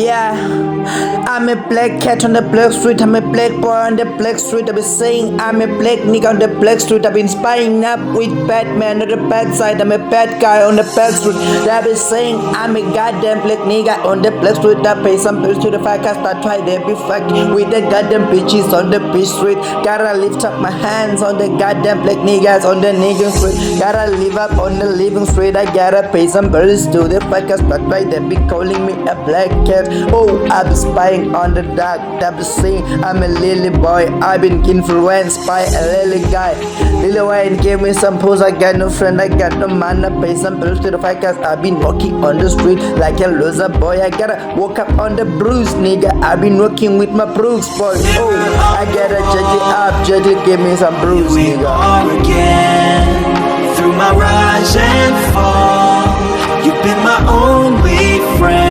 Yeah, I'm a black cat on the black street. I'm a black boy on the black street. I've been saying I'm a black nigga on the black street. I've been spying up with Batman on the bad side. I'm a bad guy on the bad street. I've been saying I'm a goddamn black nigga on the black street. I pay some bills to the fuckers that try they be fucking with the goddamn bitches on the bitch street. Gotta lift up my hands on the goddamn black niggas on the nigga street. Gotta live up on the living street. I gotta pay some bills to the fuckers that try they be calling me a black cat. Oh, I've been spying on the dark. I've been saying I'm a lily boy. I've been influenced by a lily guy. Lily Wayne gave me some pose. I got no friend. I got no man. I pay some bills to the fuckers. I've been walking on the street like a loser boy. I gotta walk up on the bruise, nigga. I've been working with my bruise boy. Oh, I gotta judge it up. Judge it, give me some bruise, nigga. Again, through my rise and fall, you've been my only friend.